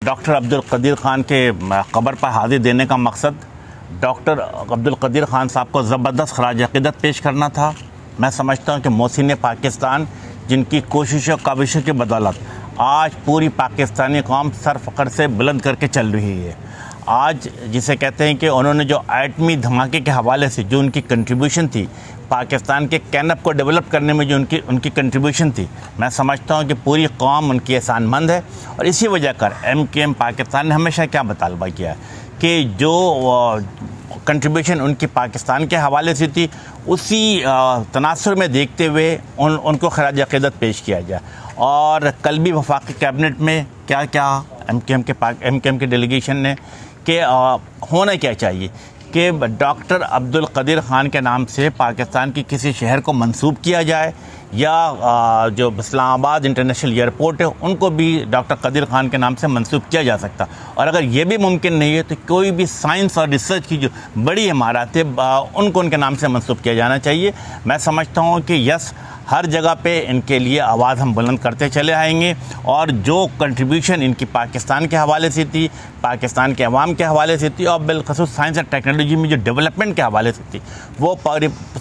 Doctor Abdul Qadeer Khan کے قبر پر حاضری دینے کا مقصد ڈاکٹر عبدالقدیر خان صاحب کو زبردست خراج عقیدت پیش کرنا تھا۔ میں سمجھتا ہوں کہ محسن پاکستان جن کی کوششوں کاوشوں کی بدولت آج پوری پاکستانی قوم سر فخر سے بلند کر کے چل رہی ہے۔ آج جسے کہتے ہیں کہ انہوں نے جو ایٹمی دھماکے کے حوالے سے جو ان کی کنٹریبیوشن تھی، پاکستان کے کینپ کو ڈیولپ کرنے میں جو ان کی کنٹریبیوشن تھی، میں سمجھتا ہوں کہ پوری قوم ان کی احسان مند ہے۔ اور اسی وجہ کر MQM پاکستان نے ہمیشہ کیا مطالبہ کیا ہے کہ جو کنٹریبیوشن ان کی پاکستان کے حوالے سے تھی، اسی تناظر میں دیکھتے ہوئے ان کو خراج عقیدت پیش کیا جائے۔ اور کل بھی وفاقی کیبنٹ میں کیا MQM کے ڈیلیگیشن نے کہ ہونا کیا چاہیے کہ ڈاکٹر عبدالقدیر خان کے نام سے پاکستان کی کسی شہر کو منسوب کیا جائے، یا جو اسلام آباد انٹرنیشنل ایئرپورٹ ہے ان کو بھی ڈاکٹر قدیر خان کے نام سے منسوب کیا جا سکتا۔ اور اگر یہ بھی ممکن نہیں ہے تو کوئی بھی سائنس اور ریسرچ کی جو بڑی عمارات ہے ان کو ان کے نام سے منسوب کیا جانا چاہیے۔ میں سمجھتا ہوں کہ یس، ہر جگہ پہ ان کے لیے آواز ہم بلند کرتے چلے آئیں گے، اور جو کنٹریبیوشن ان کی پاکستان کے حوالے سے تھی، پاکستان کے عوام کے حوالے سے تھی، اور بالخصوص سائنس اور ٹیکنالوجی میں جو ڈیولپمنٹ کے حوالے سے تھی، وہ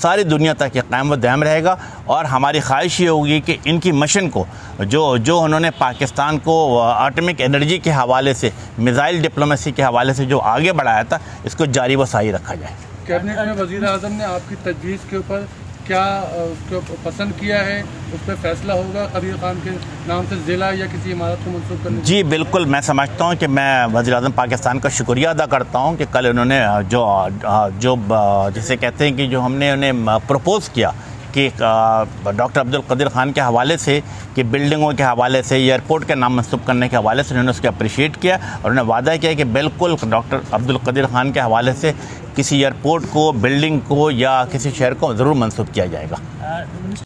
ساری دنیا تک یہ قائم و دائم رہے گا۔ اور ہماری خواہش یہ ہوگی کہ ان کی مشن کو جو انہوں نے پاکستان کو ایٹمک انرجی کے حوالے سے، میزائل ڈپلومیسی کے حوالے سے جو آگے بڑھایا تھا، اس کو جاری و ساری رکھا جائے۔ کیبنٹ میں وزیر اعظم نے آپ کی تجویز کے اوپر کیا اس کو پسند کیا ہے؟ اس پہ فیصلہ ہوگا قدیر خان کے نام سے ضلع یا کسی عمارت کو منسوخ کرنے؟ جی بالکل، میں سمجھتا ہوں کہ میں وزیر اعظم پاکستان کا شکریہ ادا کرتا ہوں کہ کل انہوں نے جو جسے کہتے ہیں کہ جو ہم نے انہیں پروپوز کیا کہ ڈاکٹر عبدالقدیر خان کے حوالے سے، کہ بلڈنگوں کے حوالے سے، ایئرپورٹ کے نام منسوخ کرنے کے حوالے سے انہوں نے اس کو اپریشیٹ کیا، اور انہوں نے وعدہ کیا کہ بالکل ڈاکٹر عبدالقدیر خان کے حوالے سے کسی ایئرپورٹ کو، بلڈنگ کو یا کسی شہر کو ضرور منسوخ کیا جائے گا۔